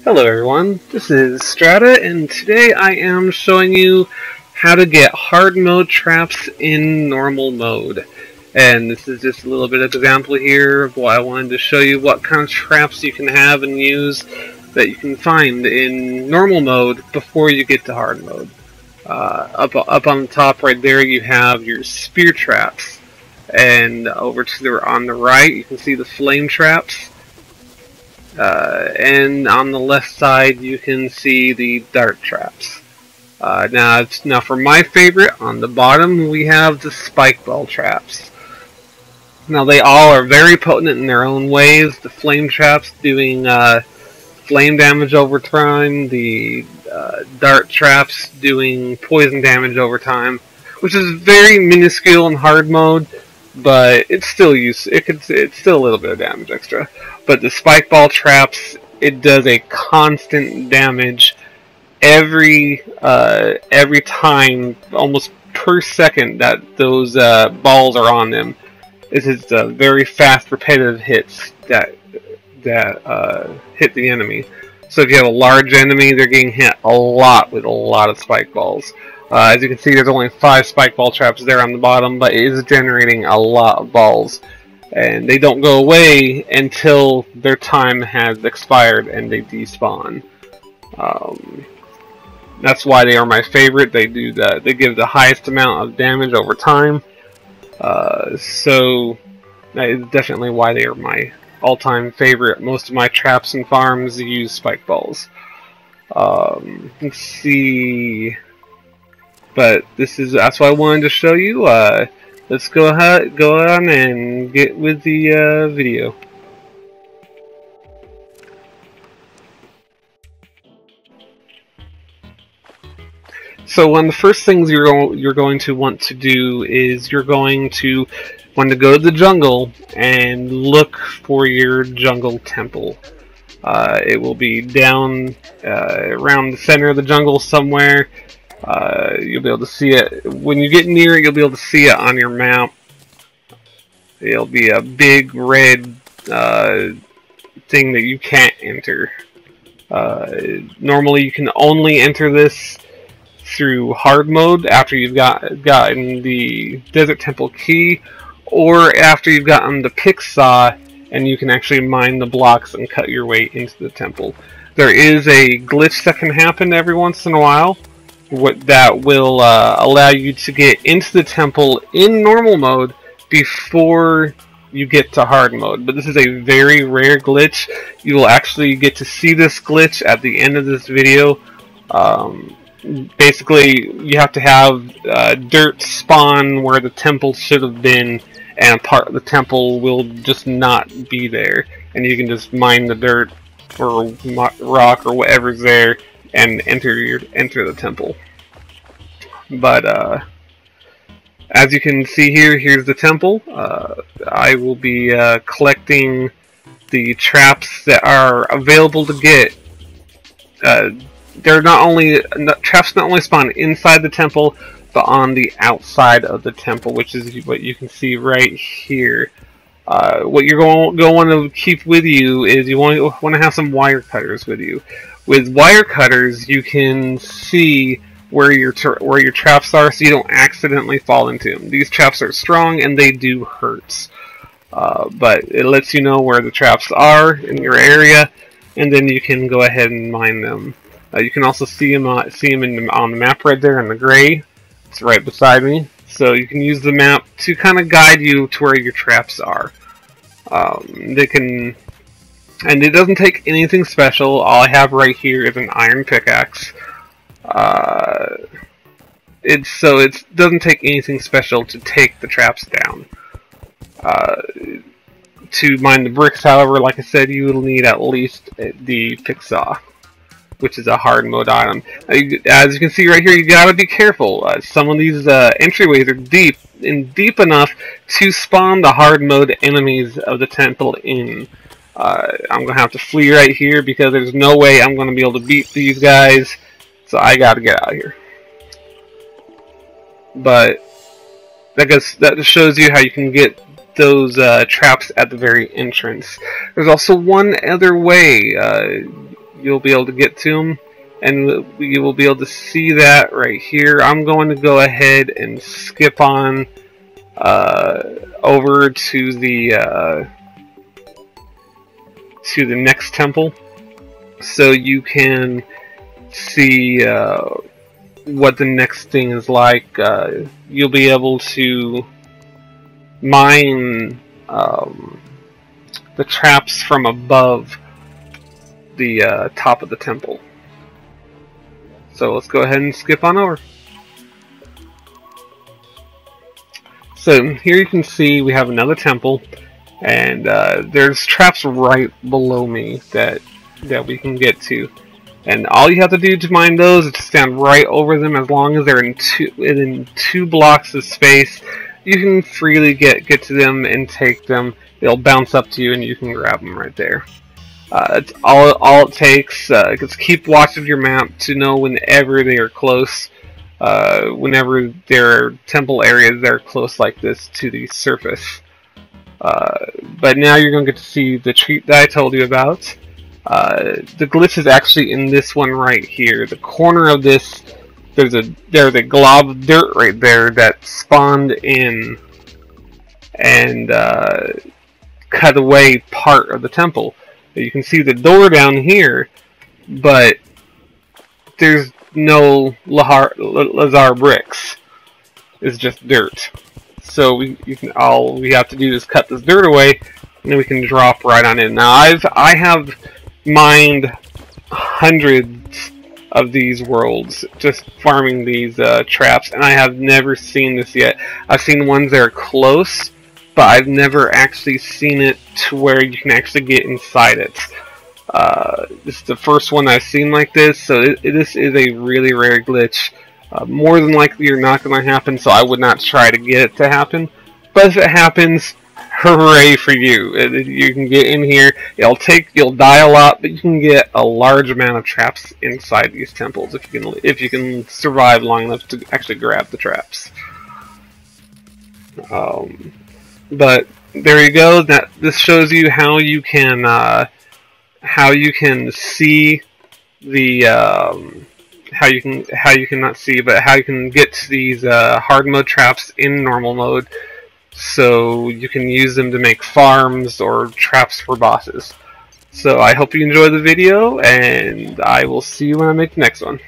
Hello everyone, this is Strata, and today I am showing you how to get hard mode traps in normal mode. And this is just a little bit of example here of what I wanted to show you, what kind of traps you can have and use that you can find in normal mode before you get to hard mode. Up on the top right there you have your spear traps, and over to on the right you can see the flame traps. And on the left side you can see the dart traps. Now for my favorite, on the bottom we have the spike ball traps. Now they all are very potent in their own ways. The flame traps doing flame damage over time, the dart traps doing poison damage over time, which is very minuscule in hard mode, but it's still it's still a little bit of damage extra. But the spike ball traps, it does a constant damage every time, almost per second that those balls are on them. This is very fast, repetitive hits that hit the enemy. So if you have a large enemy, they're getting hit a lot with a lot of spike balls. As you can see, there's only 5 spike ball traps there on the bottom, but it is generating a lot of balls. And they don't go away until their time has expired and they despawn. That's why they are my favorite. They give the highest amount of damage over time. So that is definitely why they are my all-time favorite. Most of my traps and farms use spike balls. Let's see. But that's what I wanted to show you. Let's go on and get with the video. So one of the first things you're going to want to do is you're going to want to go to the jungle and look for your jungle temple. It will be down around the center of the jungle somewhere. You'll be able to see it when you get near it. You'll be able to see it on your map. It'll be a big red thing that you can't enter. Normally, you can only enter this through hard mode after you've gotten the Desert Temple key, or after you've gotten the pick saw and you can actually mine the blocks and cut your way into the temple. There is a glitch that can happen every once in a while that will allow you to get into the temple in normal mode before you get to hard mode. But this is a very rare glitch. You will actually get to see this glitch at the end of this video. Basically, you have to have dirt spawn where the temple should have been, and a part of the temple will just not be there. And you can just mine the dirt or rock or whatever's there and enter the temple. But as you can see here, here's the temple. I will be collecting the traps that are available to get. Traps not only spawn inside the temple, but on the outside of the temple, which is what you can see right here. What you're going to want to keep with you is you want to have some wire cutters with you. With wire cutters, you can see where your traps are, so you don't accidentally fall into them. These traps are strong and they do hurt, but it lets you know where the traps are in your area, and then you can go ahead and mine them. You can also see them on the map right there in the gray. It's right beside me. So you can use the map to kind of guide you to where your traps are. And it doesn't take anything special. All I have right here is an iron pickaxe. It doesn't take anything special to take the traps down. To mine the bricks, however, like I said, you will need at least the pick saw, which is a hard mode item. As you can see right here, you gotta be careful. Some of these entryways are deep enough to spawn the hard mode enemies of the temple in. I'm gonna have to flee right here because there's no way I'm gonna be able to beat these guys, so I gotta get out of here. But that just shows you how you can get those traps at the very entrance. There's also one other way you'll be able to get to them, and you will be able to see that right here. I'm going to go ahead and skip on over to the next temple, so you can see what the next thing is like. You'll be able to mine the traps from above the top of the temple. So let's go ahead and skip on over. So here you can see we have another temple, and there's traps right below me that we can get to. And all you have to do to mine those is to stand right over them. As long as they're in two blocks of space, you can freely get to them and take them. They'll bounce up to you, and you can grab them right there. It's all it takes. Just keep watch of your map to know whenever they are close. Whenever there are temple areas that are close like this to the surface. But now you're going to get to see the treat that I told you about. The glitch is actually in this one right here. The corner of this, there's a glob of dirt right there that spawned in and cut away part of the temple. You can see the door down here, but there's no Lazar bricks. It's just dirt. So all we have to do is cut this dirt away, and then we can drop right on in. Now I have mined hundreds of these worlds just farming these traps, and I have never seen this yet. I've seen ones that are close, but I've never actually seen it to where you can actually get inside it. This is the first one I've seen like this, so this is a really rare glitch. More than likely you're not going to happen, so I would not try to get it to happen. But if it happens, hooray for you. You can get in here. You'll die a lot, but you can get a large amount of traps inside these temples if you can survive long enough to actually grab the traps. But there you go. This shows you how you can see the how you can not see, but how you can get to these hard mode traps in normal mode, so you can use them to make farms or traps for bosses. So I hope you enjoyed the video, and I will see you when I make the next one.